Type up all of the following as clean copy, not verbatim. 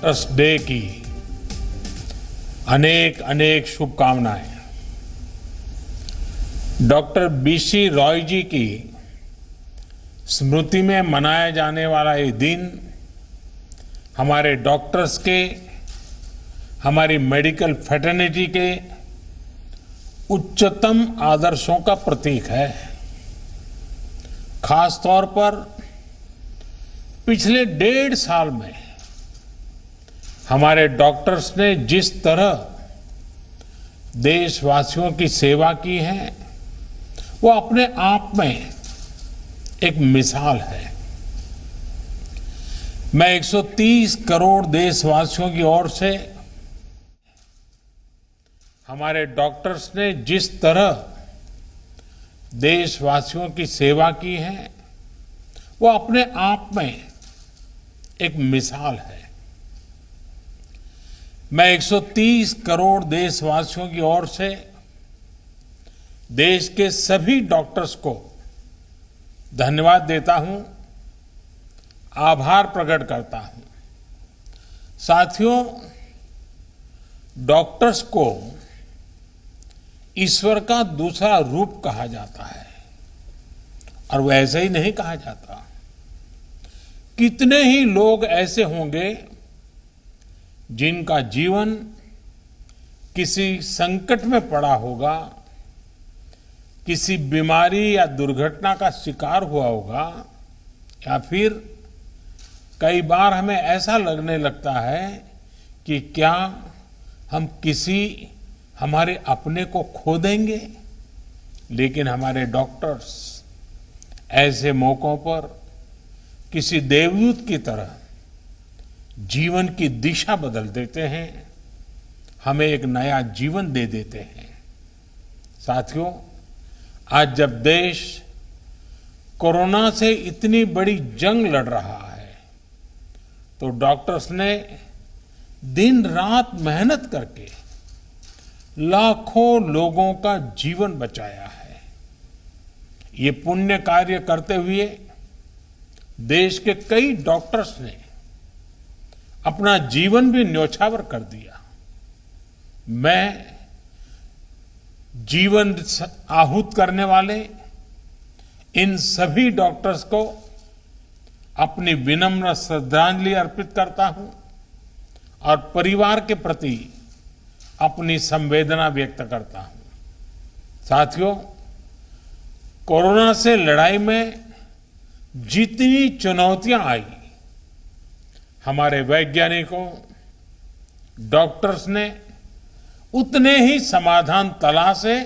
Doctors day की अनेक अनेक शुभकामनाएं। डॉक्टर बीसी रॉय जी की स्मृति में मनाया जाने वाला ये दिन हमारे डॉक्टर्स के, हमारी मेडिकल फ्रेटर्निटी के उच्चतम आदर्शों का प्रतीक है। खास तौर पर पिछले 1.5 साल में हमारे डॉक्टर्स ने जिस तरह देशवासियों की सेवा की है वो अपने आप में एक मिसाल है। मैं 130 करोड़ देशवासियों की ओर से हमारे डॉक्टर्स ने जिस तरह देशवासियों की सेवा की है वो अपने आप में एक मिसाल है। मैं 130 करोड़ देशवासियों की ओर से देश के सभी डॉक्टर्स को धन्यवाद देता हूं, आभार प्रकट करता हूं। साथियों, डॉक्टर्स को ईश्वर का दूसरा रूप कहा जाता है और वो ऐसे ही नहीं कहा जाता। कितने ही लोग ऐसे होंगे जिनका जीवन किसी संकट में पड़ा होगा, किसी बीमारी या दुर्घटना का शिकार हुआ होगा, या फिर कई बार हमें ऐसा लगने लगता है कि क्या हम किसी हमारे अपने को खो देंगे। लेकिन हमारे डॉक्टर्स ऐसे मौकों पर किसी देवदूत की तरह जीवन की दिशा बदल देते हैं, हमें एक नया जीवन दे देते हैं। साथियों, आज जब देश कोरोना से इतनी बड़ी जंग लड़ रहा है तो डॉक्टर्स ने दिन रात मेहनत करके लाखों लोगों का जीवन बचाया है। ये पुण्य कार्य करते हुए देश के कई डॉक्टर्स ने अपना जीवन भी न्यौछावर कर दिया। मैं जीवन आहूत करने वाले इन सभी डॉक्टर्स को अपनी विनम्र श्रद्धांजलि अर्पित करता हूं और परिवार के प्रति अपनी संवेदना व्यक्त करता हूं। साथियों, कोरोना से लड़ाई में जितनी चुनौतियां आई, हमारे वैज्ञानिकों, डॉक्टर्स ने उतने ही समाधान तलाशे,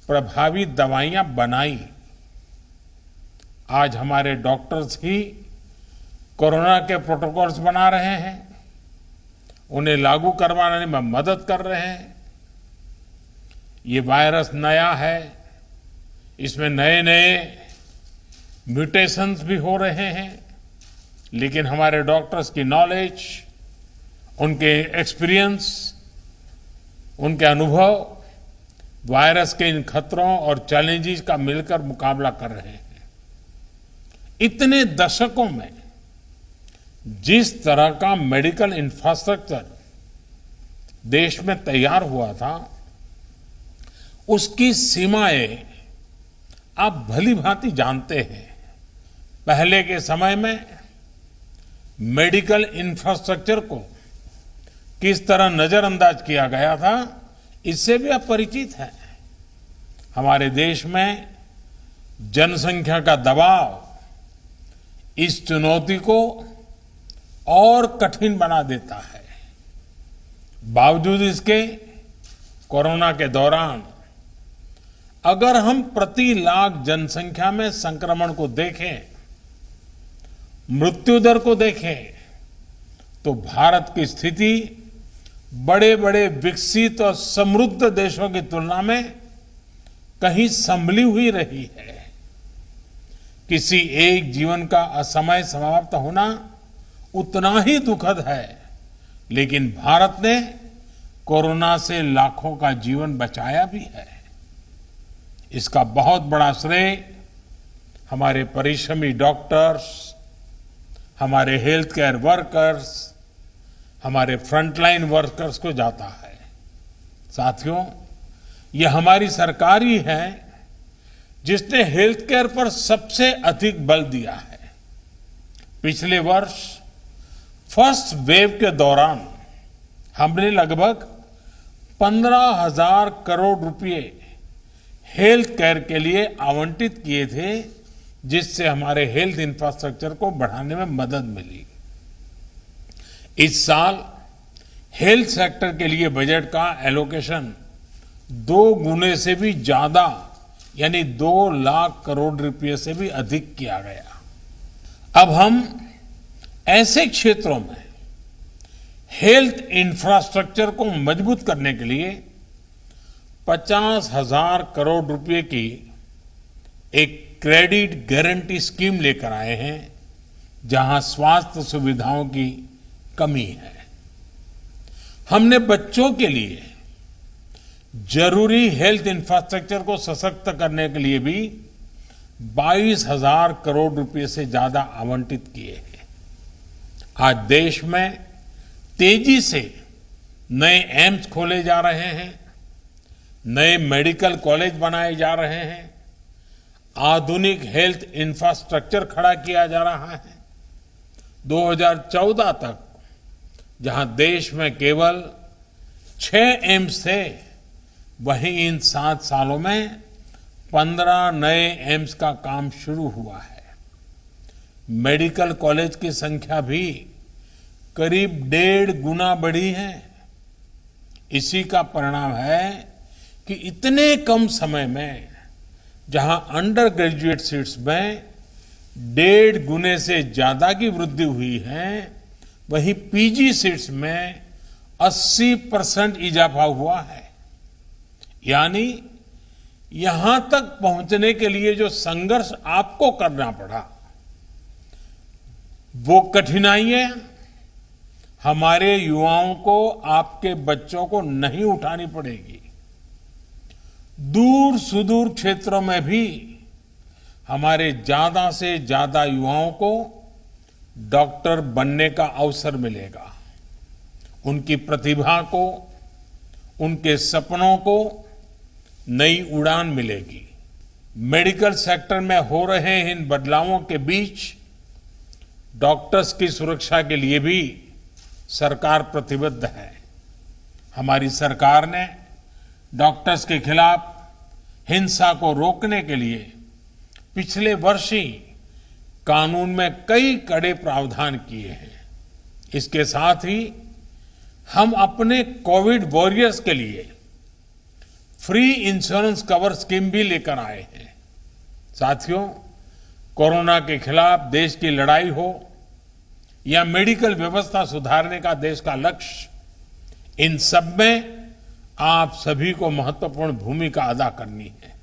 प्रभावी दवाइयां बनाई। आज हमारे डॉक्टर्स ही कोरोना के प्रोटोकॉल्स बना रहे हैं, उन्हें लागू करवाने में मदद कर रहे हैं। ये वायरस नया है, इसमें नए नए म्यूटेशंस भी हो रहे हैं, लेकिन हमारे डॉक्टर्स की नॉलेज, उनके एक्सपीरियंस, उनके अनुभव वायरस के इन खतरों और चैलेंजेस का मिलकर मुकाबला कर रहे हैं। इतने दशकों में जिस तरह का मेडिकल इंफ्रास्ट्रक्चर देश में तैयार हुआ था, उसकी सीमाएं आप भली भांति जानते हैं। पहले के समय में मेडिकल इंफ्रास्ट्रक्चर को किस तरह नजरअंदाज किया गया था, इससे भी आप परिचित हैं। हमारे देश में जनसंख्या का दबाव इस चुनौती को और कठिन बना देता है। बावजूद इसके कोरोना के दौरान अगर हम प्रति लाख जनसंख्या में संक्रमण को देखें, मृत्यु दर को देखें, तो भारत की स्थिति बड़े बड़े विकसित और समृद्ध देशों की तुलना में कहीं संभली हुई रही है। किसी एक जीवन का असमय समाप्त होना उतना ही दुखद है, लेकिन भारत ने कोरोना से लाखों का जीवन बचाया भी है। इसका बहुत बड़ा श्रेय हमारे परिश्रमी डॉक्टर्स, हमारे हेल्थ केयर वर्कर्स, हमारे फ्रंटलाइन वर्कर्स को जाता है। साथियों, ये हमारी सरकार ही है जिसने हेल्थ केयर पर सबसे अधिक बल दिया है। पिछले वर्ष फर्स्ट वेव के दौरान हमने लगभग 15,000 करोड़ रुपए हेल्थ केयर के लिए आवंटित किए थे, जिससे हमारे हेल्थ इंफ्रास्ट्रक्चर को बढ़ाने में मदद मिली। इस साल हेल्थ सेक्टर के लिए बजट का एलोकेशन 2 गुने से भी ज्यादा यानी 2 लाख करोड़ रुपए से भी अधिक किया गया। अब हम ऐसे क्षेत्रों में हेल्थ इंफ्रास्ट्रक्चर को मजबूत करने के लिए 50,000 करोड़ रुपए की एक क्रेडिट गारंटी स्कीम लेकर आए हैं, जहां स्वास्थ्य सुविधाओं की कमी है। हमने बच्चों के लिए जरूरी हेल्थ इंफ्रास्ट्रक्चर को सशक्त करने के लिए भी 22,000 करोड़ रुपए से ज्यादा आवंटित किए हैं। आज देश में तेजी से नए एम्स खोले जा रहे हैं, नए मेडिकल कॉलेज बनाए जा रहे हैं, आधुनिक हेल्थ इंफ्रास्ट्रक्चर खड़ा किया जा रहा है। 2014 तक जहां देश में केवल 6 एम्स थे, वहीं इन 7 सालों में 15 नए एम्स का काम शुरू हुआ है। मेडिकल कॉलेज की संख्या भी करीब 1.5 गुना बढ़ी है। इसी का परिणाम है कि इतने कम समय में जहां अंडर ग्रेजुएट सीट्स में 1.5 गुने से ज्यादा की वृद्धि हुई है, वहीं पीजी सीट्स में 80% इजाफा हुआ है। यानी यहां तक पहुंचने के लिए जो संघर्ष आपको करना पड़ा, वो कठिनाइयां हमारे युवाओं को, आपके बच्चों को नहीं उठानी पड़ेगी। दूर सुदूर क्षेत्रों में भी हमारे ज्यादा से ज्यादा युवाओं को डॉक्टर बनने का अवसर मिलेगा। उनकी प्रतिभा को, उनके सपनों को नई उड़ान मिलेगी। मेडिकल सेक्टर में हो रहे इन बदलावों के बीच डॉक्टर्स की सुरक्षा के लिए भी सरकार प्रतिबद्ध है। हमारी सरकार ने डॉक्टर्स के खिलाफ हिंसा को रोकने के लिए पिछले वर्ष ही कानून में कई कड़े प्रावधान किए हैं। इसके साथ ही हम अपने कोविड वॉरियर्स के लिए फ्री इंश्योरेंस कवर स्कीम भी लेकर आए हैं। साथियों, कोरोना के खिलाफ देश की लड़ाई हो या मेडिकल व्यवस्था सुधारने का देश का लक्ष्य, इन सब में आप सभी को महत्वपूर्ण भूमिका अदा करनी है।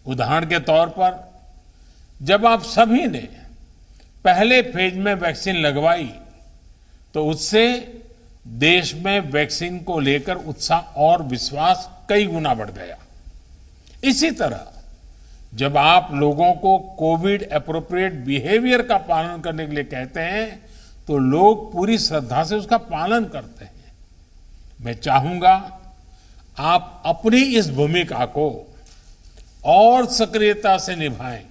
उदाहरण के तौर पर, जब आप सभी ने पहले फेज में वैक्सीन लगवाई, तो उससे देश में वैक्सीन को लेकर उत्साह और विश्वास कई गुना बढ़ गया। इसी तरह जब आप लोगों को कोविड एप्रोप्रिएट बिहेवियर का पालन करने के लिए कहते हैं, तो लोग पूरी श्रद्धा से उसका पालन करते हैं। मैं चाहूंगा आप अपनी इस भूमिका को और सक्रियता से निभाएं,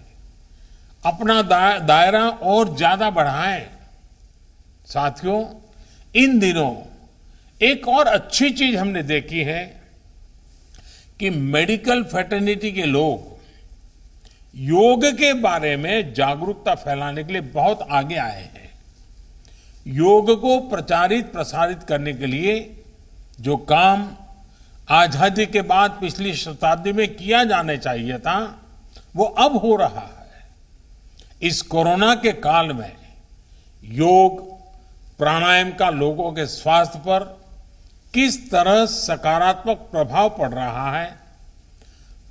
अपना दायरा और ज्यादा बढ़ाएं। साथियों, इन दिनों एक और अच्छी चीज हमने देखी है कि मेडिकल फ्रेटर्निटी के लोग योग के बारे में जागरूकता फैलाने के लिए बहुत आगे आए हैं। योग को प्रचारित प्रसारित करने के लिए जो काम आजादी के बाद पिछली शताब्दी में किया जाना चाहिए था, वो अब हो रहा है। इस कोरोना के काल में योग प्राणायाम का लोगों के स्वास्थ्य पर किस तरह सकारात्मक प्रभाव पड़ रहा है,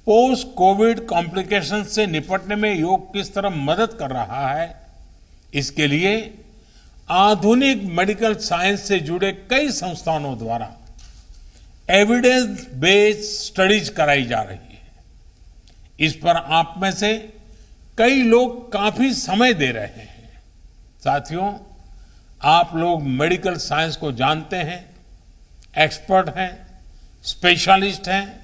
पोस्ट कोविड कॉम्प्लिकेशन से निपटने में योग किस तरह मदद कर रहा है, इसके लिए आधुनिक मेडिकल साइंस से जुड़े कई संस्थानों द्वारा एविडेंस बेस्ड स्टडीज कराई जा रही है। इस पर आप में से कई लोग काफी समय दे रहे हैं। साथियों, आप लोग मेडिकल साइंस को जानते हैं, एक्सपर्ट हैं, स्पेशलिस्ट हैं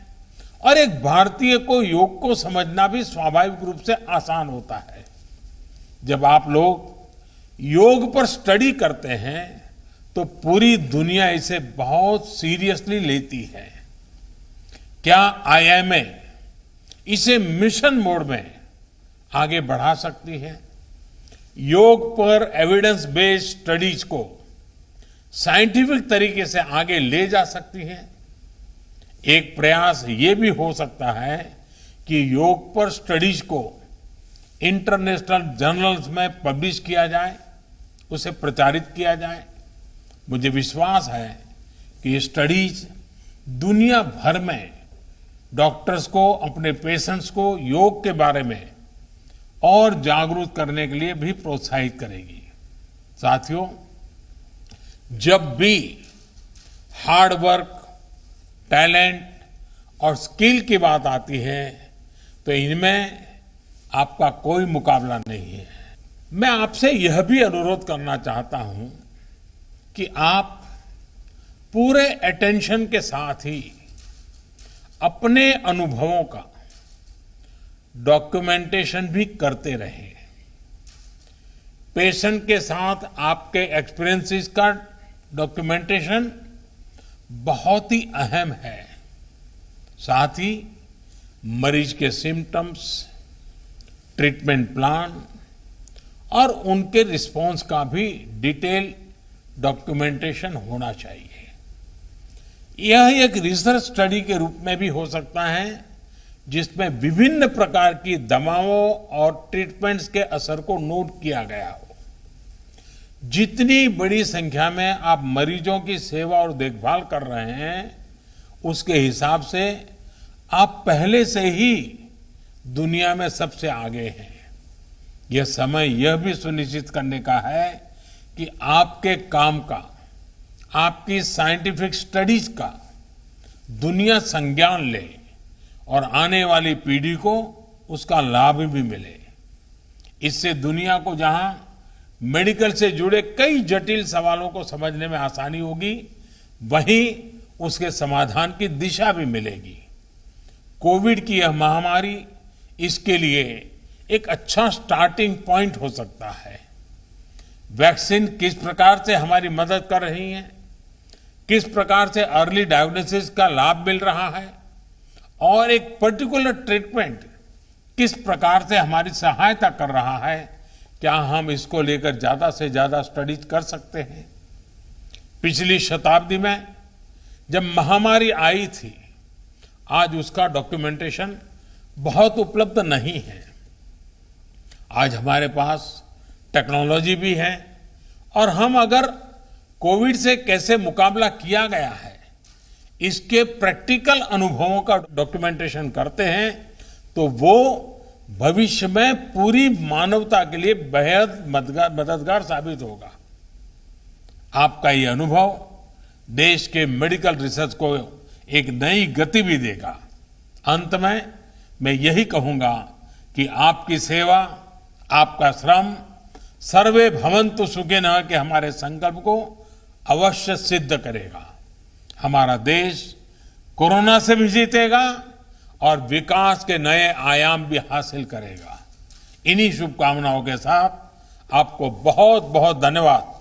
और एक भारतीय को योग को समझना भी स्वाभाविक रूप से आसान होता है। जब आप लोग योग पर स्टडी करते हैं तो पूरी दुनिया इसे बहुत सीरियसली लेती है। क्या आईएमए इसे मिशन मोड में आगे बढ़ा सकती है? योग पर एविडेंस बेस्ड स्टडीज को साइंटिफिक तरीके से आगे ले जा सकती है? एक प्रयास ये भी हो सकता है कि योग पर स्टडीज को इंटरनेशनल जर्नल्स में पब्लिश किया जाए, उसे प्रचारित किया जाए। मुझे विश्वास है कि ये स्टडीज दुनिया भर में डॉक्टर्स को, अपने पेशेंट्स को योग के बारे में और जागरूक करने के लिए भी प्रोत्साहित करेगी। साथियों, जब भी हार्ड वर्क, टैलेंट और स्किल की बात आती है तो इनमें आपका कोई मुकाबला नहीं है। मैं आपसे यह भी अनुरोध करना चाहता हूं कि आप पूरे अटेंशन के साथ ही अपने अनुभवों का डॉक्यूमेंटेशन भी करते रहें। पेशेंट के साथ आपके एक्सपीरियंसेस का डॉक्यूमेंटेशन बहुत ही अहम है। साथ ही मरीज के सिम्टम्स, ट्रीटमेंट प्लान और उनके रिस्पॉन्स का भी डिटेल डॉक्यूमेंटेशन होना चाहिए। यह एक रिसर्च स्टडी के रूप में भी हो सकता है जिसमें विभिन्न प्रकार की दवाओं और ट्रीटमेंट्स के असर को नोट किया गया हो। जितनी बड़ी संख्या में आप मरीजों की सेवा और देखभाल कर रहे हैं, उसके हिसाब से आप पहले से ही दुनिया में सबसे आगे हैं। यह समय यह भी सुनिश्चित करने का है कि आपके काम का, आपकी साइंटिफिक स्टडीज का दुनिया संज्ञान ले और आने वाली पीढ़ी को उसका लाभ भी मिले। इससे दुनिया को जहां मेडिकल से जुड़े कई जटिल सवालों को समझने में आसानी होगी, वहीं उसके समाधान की दिशा भी मिलेगी। कोविड की यह महामारी इसके लिए एक अच्छा स्टार्टिंग पॉइंट हो सकता है। वैक्सीन किस प्रकार से हमारी मदद कर रही है, किस प्रकार से अर्ली डायग्नोसिस का लाभ मिल रहा है और एक पर्टिकुलर ट्रीटमेंट किस प्रकार से हमारी सहायता कर रहा है, क्या हम इसको लेकर ज्यादा से ज्यादा स्टडीज कर सकते हैं? पिछली शताब्दी में जब महामारी आई थी, आज उसका डॉक्यूमेंटेशन बहुत उपलब्ध नहीं है। आज हमारे पास टेक्नोलॉजी भी है और हम अगर कोविड से कैसे मुकाबला किया गया है, इसके प्रैक्टिकल अनुभवों का डॉक्यूमेंटेशन करते हैं तो वो भविष्य में पूरी मानवता के लिए बेहद मददगार साबित होगा। आपका ये अनुभव देश के मेडिकल रिसर्च को एक नई गति भी देगा। अंत में मैं यही कहूंगा कि आपकी सेवा, आपका श्रम सर्वे भवन्तु सुखिनः के हमारे संकल्प को अवश्य सिद्ध करेगा। हमारा देश कोरोना से भी जीतेगा और विकास के नए आयाम भी हासिल करेगा। इन्हीं शुभकामनाओं के साथ आपको बहुत बहुत धन्यवाद।